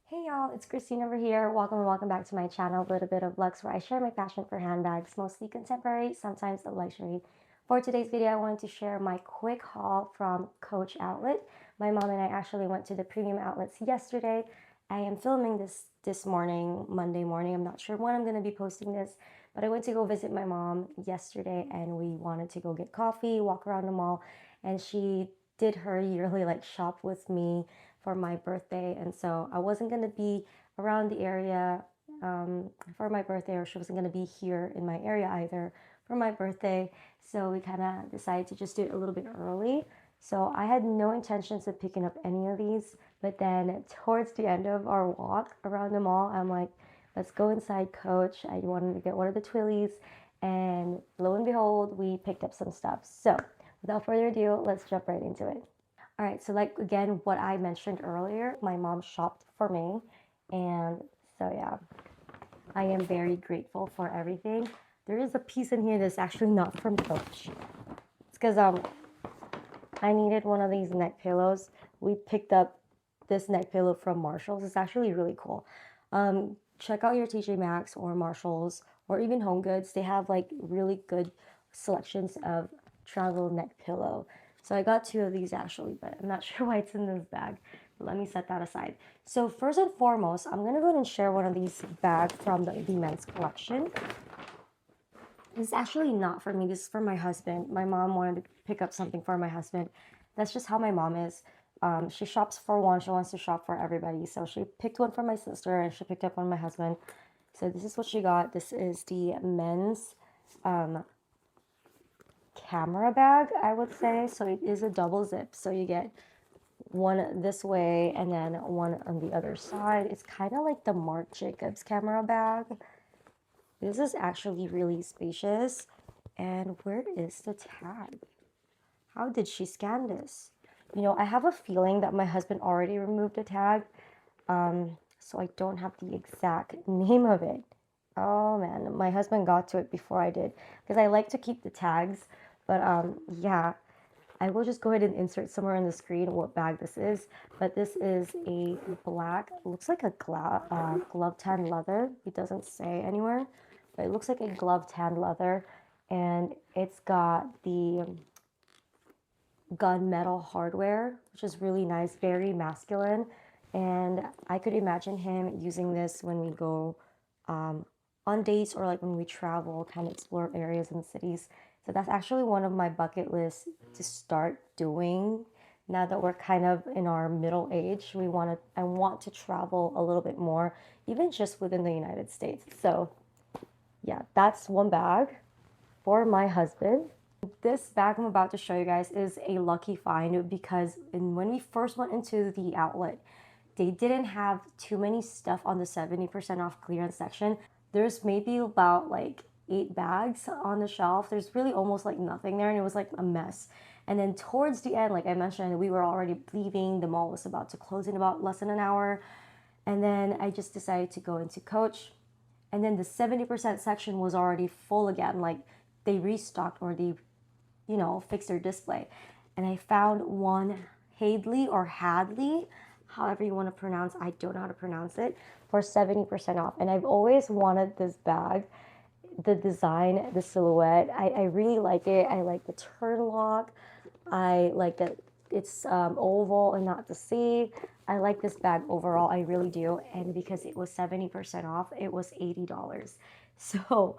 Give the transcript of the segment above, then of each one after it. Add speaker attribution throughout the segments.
Speaker 1: Hey y'all, it's Christine over here. Welcome back to my channel, Little Bit of Lux, where I share my passion for handbags, mostly contemporary, sometimes the luxury. For today's video, I wanted to share my quick haul from Coach Outlet. My mom and I actually went to the premium outlets yesterday. I am filming this morning, Monday morning. I'm not sure when I'm going to be posting this, but I went to go visit my mom yesterday and we wanted to go get coffee, walk around the mall, and she did her yearly shop with me for my birthday, and so I wasn't going to be around the area for my birthday, or she wasn't going to be here in my area either for my birthday, so we kind of decided to just do it a little bit early. So I had no intentions of picking up any of these, but then towards the end of our walk around the mall, I'm like, let's go inside Coach. I wanted to get one of the Twillies, and lo and behold, we picked up some stuff. So without further ado, let's jump right into it. All right, so again, what I mentioned earlier, my mom shopped for me, and so yeah, I am very grateful for everything. There is a piece in here that's actually not from Coach. It's because I needed one of these neck pillows. We picked up this neck pillow from Marshall's. It's actually really cool. Check out your TJ Maxx or Marshall's or even Home Goods. They have really good selections of travel neck pillow. So I got two of these actually, but I'm not sure why it's in this bag. But let me set that aside. So first and foremost, I'm gonna go ahead and share one of these bags from the men's collection. This is actually not for me. This is for my husband. My mom wanted to pick up something for my husband. That's just how my mom is. She shops for one. She wants to shop for everybody. So she picked one for my sister and she picked up one for my husband. So this is what she got. This is the men's camera bag, I would say. So it is a double zip. So you get one this way and then one on the other side. It's kind of like the Marc Jacobs camera bag. This is actually really spacious. And where is the tag? How did she scan this? You know, I have a feeling that my husband already removed the tag, so I don't have the exact name of it. Oh man, my husband got to it before I did because I like to keep the tags. But yeah, I will just go ahead and insert somewhere on the screen what bag this is. But this is a black, looks like a glove tan leather. It doesn't say anywhere, but it looks like a glove tan leather. And it's got the gunmetal hardware, which is really nice, very masculine. And I could imagine him using this when we go on dates or when we travel, kind of explore areas and cities. So that's actually one of my bucket lists to start doing now that we're kind of in our middle age. I want to travel a little bit more, even just within the United States. So yeah, that's one bag for my husband. This bag I'm about to show you guys is a lucky find because when we first went into the outlet, they didn't have too many stuff on the 70% off clearance section. There's maybe about 8 bags on the shelf. There's really almost nothing there, and it was a mess. And then towards the end, like I mentioned, we were already leaving. The mall was about to close in about less than an hour. And then I just decided to go into Coach. And then the 70% section was already full again. They restocked or they fix their display. And I found one Hadley or Hadley, however you want to pronounce, I don't know how to pronounce it, for 70% off. And I've always wanted this bag, the design, the silhouette. I really like it. I like the turn lock. I like that it's oval and not the C. I like this bag overall. I really do. And because it was 70% off, it was $80. So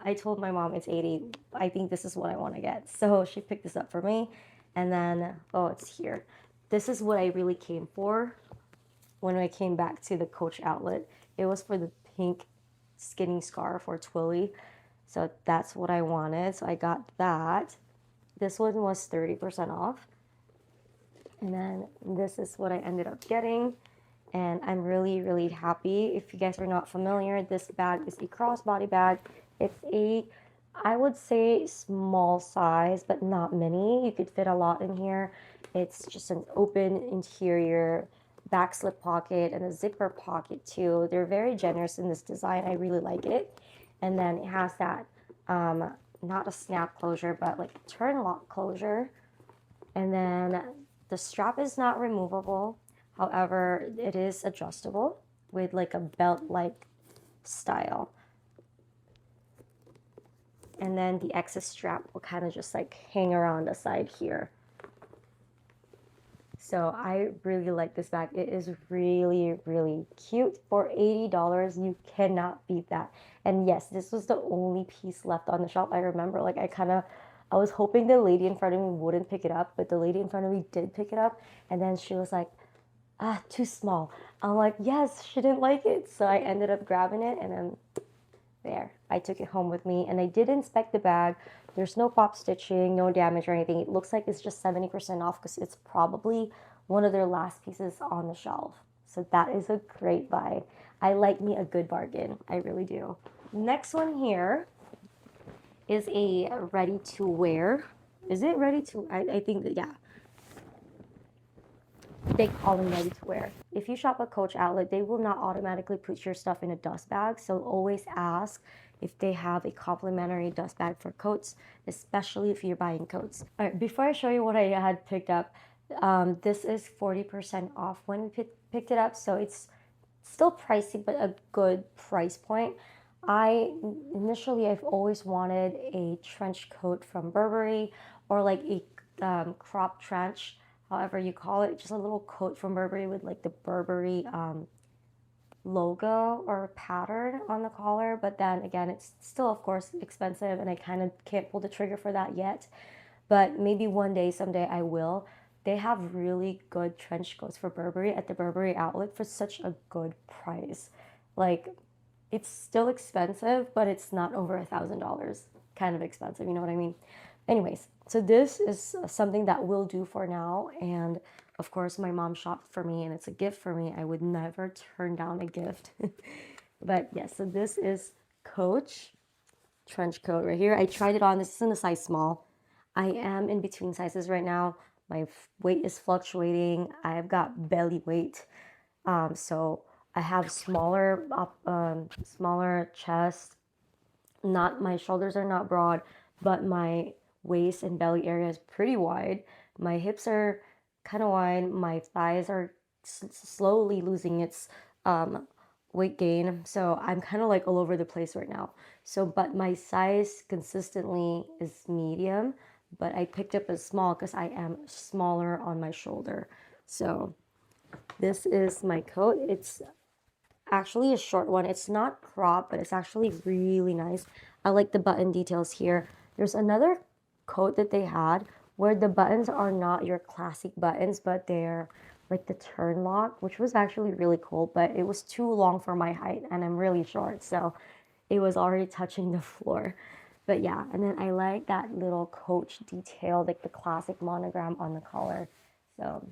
Speaker 1: I told my mom it's 80. I think this is what I want to get. So she picked this up for me. And then, oh, it's here. This is what I really came for when I came back to the Coach outlet. It was for the pink skinny scarf or twilly. So that's what I wanted. So I got that. This one was 30% off. And then this is what I ended up getting. And I'm really, really happy. If you guys are not familiar, this bag is a crossbody bag. It's I would say small size, but not many. You could fit a lot in here. It's just an open interior back slip pocket and a zipper pocket too. They're very generous in this design. I really like it. And then it has that, not a snap closure, but turn lock closure. And then the strap is not removable. However, it is adjustable. with like a belt-like style. And then the excess strap will kind of just like hang around the side here. So I really like this bag. It is really, really cute. For $80, you cannot beat that. And yes, this was the only piece left on the shop. I remember like I was hoping the lady in front of me wouldn't pick it up, but the lady in front of me did pick it up. And then she was like, ah, too small. I'm like, yes, she didn't like it. So I ended up grabbing it, and then there, I took it home with me, and I did inspect the bag. There's no pop stitching, no damage or anything. It looks like it's just 70% off because it's probably one of their last pieces on the shelf. So that is a great buy. I like me a good bargain. I really do. Next one here is a ready to wear. Is it ready to? I think that, yeah. They call them ready to wear. If you shop at Coach Outlet, they will not automatically put your stuff in a dust bag. So always ask if they have a complimentary dust bag for coats, especially if you're buying coats. All right, before I show you what I had picked up, this is 40% off when we picked it up. So it's still pricey, but a good price point. I've always wanted a trench coat from Burberry, or like a crop trench, however you call it, just a little coat from Burberry with like the Burberry logo or pattern on the collar. But then again, it's still of course expensive, and I kind of can't pull the trigger for that yet, but maybe one day, someday I will. They have really good trench coats for Burberry at the Burberry outlet for such a good price. Like, it's still expensive, but it's not over $1,000. Kind of expensive, you know what I mean? Anyways, so this is something that we'll do for now. And of course, my mom shopped for me, and it's a gift for me. I would never turn down a gift. But yes, so this is Coach trench coat right here. I tried it on. This is in a size small. I am in between sizes right now. My weight is fluctuating. I've got belly weight. So I have smaller chest. Not, my shoulders are not broad, but my waist and belly area is pretty wide. My hips are kind of wide. My thighs are slowly losing its weight gain. So I'm kind of like all over the place right now. So, but my size consistently is medium, but I picked up a small because I am smaller on my shoulder. So this is my coat. It's actually a short one. It's not cropped, but it's actually really nice. I like the button details here. There's another coat that they had where the buttons are not your classic buttons, but they're like the turn lock, which was actually really cool, but it was too long for my height, and I'm really short, so it was already touching the floor. But yeah, and then I like that little Coach detail, like the classic monogram on the collar. So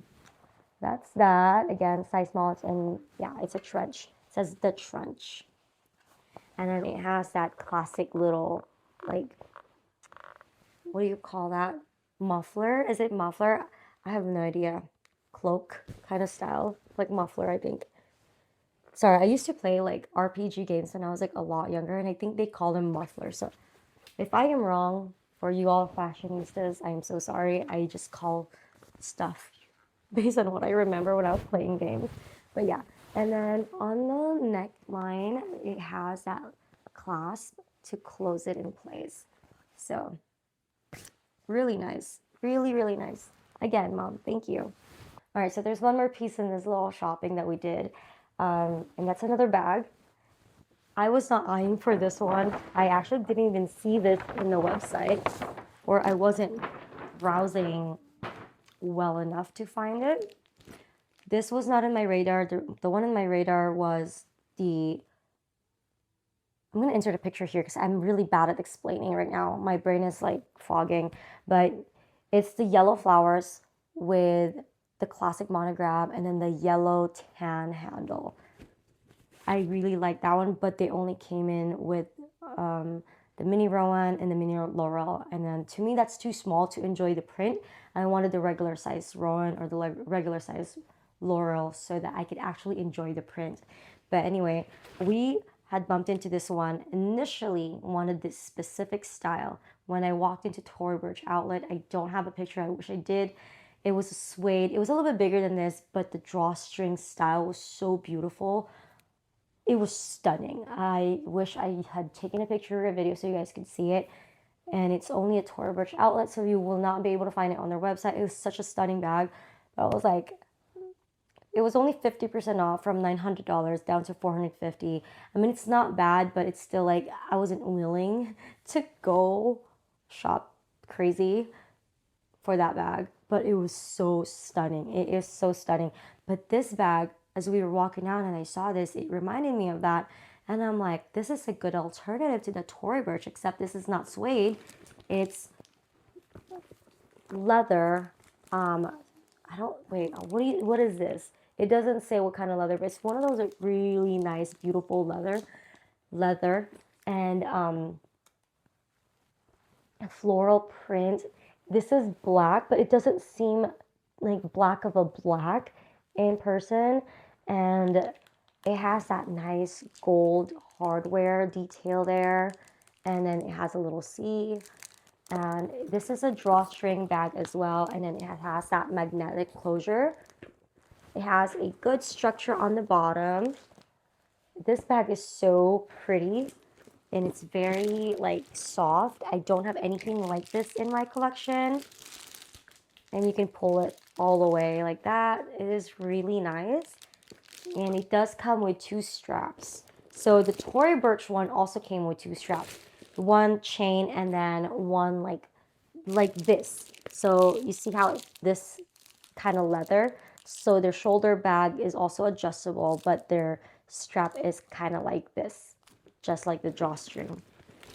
Speaker 1: that's that. Again, size small, and yeah, it's a trench. It says the trench. And then it has that classic little, like, what do you call that? Muffler? Is it muffler? I have no idea. Cloak kind of style, like muffler, I think. Sorry, I used to play like RPG games when I was like a lot younger, and I think they call them mufflers. So if I am wrong, for you all fashionistas, I am so sorry. I just call stuff based on what I remember when I was playing games. But yeah, and then on the neckline, it has that clasp to close it in place. So really nice, really, really nice. Again, Mom, thank you. All right, so there's one more piece in this little shopping that we did, and that's another bag. I was not eyeing for this one. I actually didn't even see this in the website, or I wasn't browsing well enough to find it. This was not in my radar. The one in my radar was the, I'm going to insert a picture here because I'm really bad at explaining right now. My brain is like fogging, but it's the yellow flowers with the classic monogram and then the yellow tan handle. I really like that one, but they only came in with the mini Rowan and the mini Laurel. And then to me, that's too small to enjoy the print. I wanted the regular size Rowan or the regular size Laurel so that I could actually enjoy the print. But anyway, we had bumped into this one. Initially wanted this specific style. When I walked into Tory Burch Outlet, I don't have a picture. I wish I did. It was a suede. It was a little bit bigger than this, but the drawstring style was so beautiful. it was stunning. I wish I had taken a picture or a video so you guys could see it. And it's only a Tory Burch outlet, so you will not be able to find it on their website. It was such a stunning bag. I was like, it was only 50% off from $900 down to $450. I mean, it's not bad, but it's still like I wasn't willing to go shop crazy for that bag. But it was so stunning. It is so stunning. But this bag, as we were walking out and I saw this, it reminded me of that. And I'm like, this is a good alternative to the Tory Burch, except this is not suede. It's leather. I don't, wait, what is this? It doesn't say what kind of leather, but it's one of those really nice, beautiful leather, and a floral print. This is black, but it doesn't seem like black of a black in person, and it has that nice gold hardware detail there, and then it has a little C. And this is a drawstring bag as well, and then it has that magnetic closure. It has a good structure on the bottom. This bag is so pretty, and it's very like soft. I don't have anything like this in my collection, and you can pull it all the way like that. It is really nice, and it does come with 2 straps. So the Tory Burch one also came with 2 straps, one chain and then one like this. So you see how this kind of leather. So their shoulder bag is also adjustable, but their strap is kind of like this, just like the drawstring.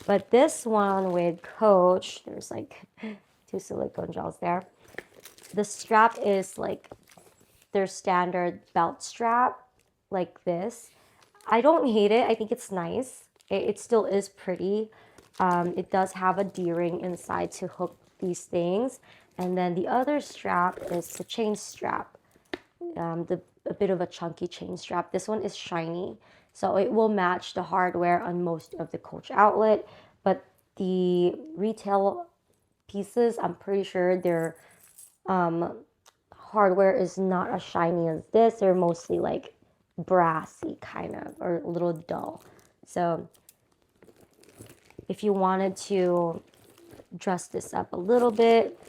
Speaker 1: But this one with Coach, there's like 2 silicone gels there. The strap is like their standard belt strap, like this. I don't hate it. I think it's nice. It still is pretty. It does have a D-ring inside to hook these things. And then the other strap is the chain strap, a bit of a chunky chain strap. This one is shiny, so it will match the hardware on most of the Coach outlet. But the retail pieces, I'm pretty sure their hardware is not as shiny as this. They're mostly like brassy kind of, or a little dull. So if you wanted to dress this up a little bit,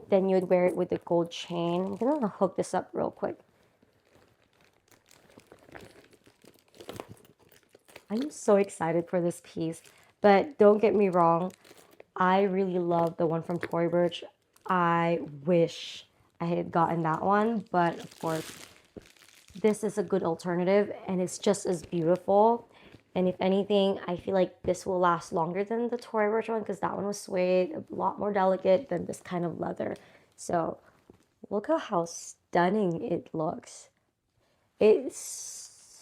Speaker 1: then you'd wear it with the gold chain. I'm gonna hook this up real quick. I'm so excited for this piece, but don't get me wrong, I really love the one from Tory Burch. I wish I had gotten that one, but of course, this is a good alternative and it's just as beautiful. And if anything, I feel like this will last longer than the Tory Burch one because that one was suede, a lot more delicate than this kind of leather. So look at how stunning it looks. It's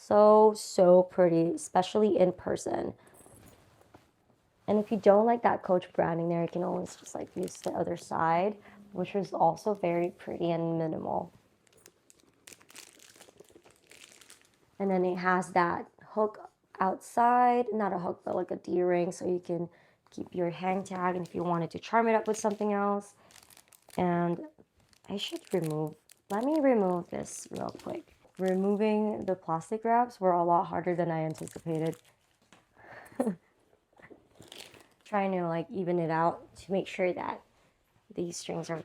Speaker 1: so pretty, especially in person. And if you don't like that Coach branding there, you can always just like use the other side, which is also very pretty and minimal. And then it has that hook outside, not a hook, but like a D-ring, so you can keep your hang tag, and if you wanted to charm it up with something else. And I should let me remove this real quick. Removing the plastic wraps were a lot harder than I anticipated. Trying to like even it out to make sure that these strings are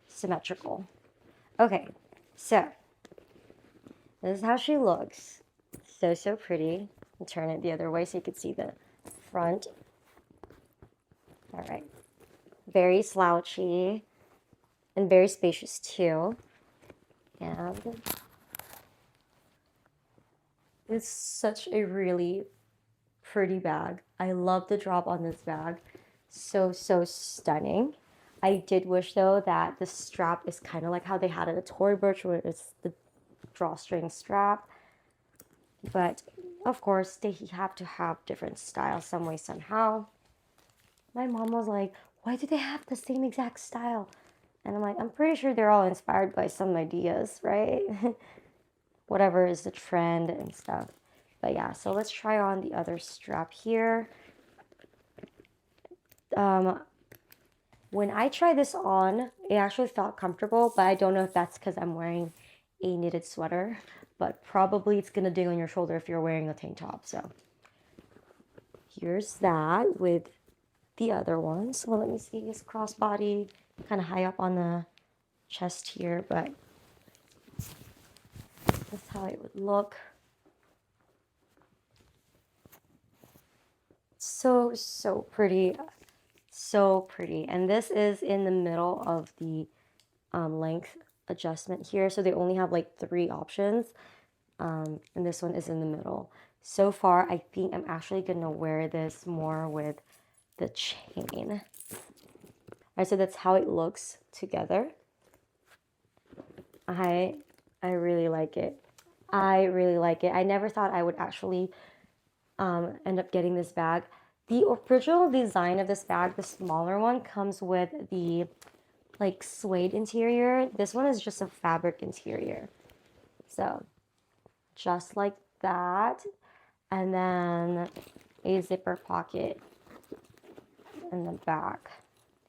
Speaker 1: symmetrical. Okay, so this is how she looks. So pretty. I'll turn it the other way so you can see the front. All right. Very slouchy and very spacious too. And it's such a really pretty bag. I love the drop on this bag. So stunning. I did wish though that the strap is kind of like how they had it at Tory Burch, where it's the drawstring strap. But of course, they have to have different styles some way, somehow. My mom was like, why do they have the same exact style? And I'm like, I'm pretty sure they're all inspired by some ideas, right? Whatever is the trend and stuff. But yeah, so let's try on the other strap here. When I tried this on, it actually felt comfortable, but I don't know if that's because I'm wearing a knitted sweater, but probably it's gonna dig on your shoulder if you're wearing a tank top. So here's that with the other one. So let me see, it's crossbody, kind of high up on the chest here, but that's how it would look. So, so pretty. So pretty. And this is in the middle of the length adjustment here. So they only have like 3 options. And this one is in the middle. So far, I think I'm actually going to wear this more with the chain. All right, so that's how it looks together. I really like it. I really like it. I never thought I would actually end up getting this bag. The original design of this bag, the smaller one, comes with the like suede interior. This one is just a fabric interior. So just like that. And then a zipper pocket in the back.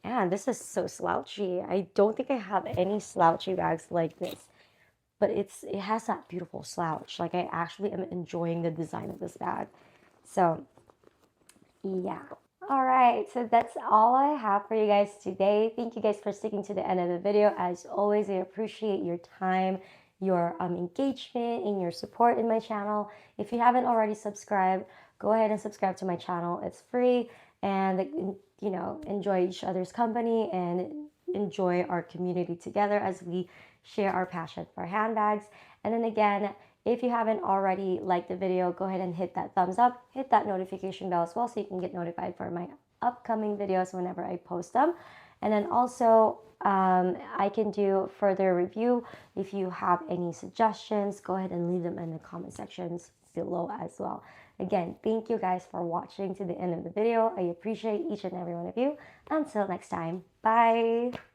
Speaker 1: And this is so slouchy. I don't think I have any slouchy bags like this, but it has that beautiful slouch. Like, I actually am enjoying the design of this bag. So yeah. All right, so that's all I have for you guys today. Thank you guys for sticking to the end of the video. As always, I appreciate your time, your engagement, and your support in my channel. If you haven't already subscribed, go ahead and subscribe to my channel. It's free, and you know, enjoy each other's company and enjoy our community together as we share our passion for handbags. And then again, if you haven't already liked the video, go ahead and hit that thumbs up, hit that notification bell as well so you can get notified for my upcoming videos whenever I post them. And then also, I can do further review. If you have any suggestions, go ahead and leave them in the comment sections below as well. Again, thank you guys for watching to the end of the video. I appreciate each and every one of you. Until next time, bye!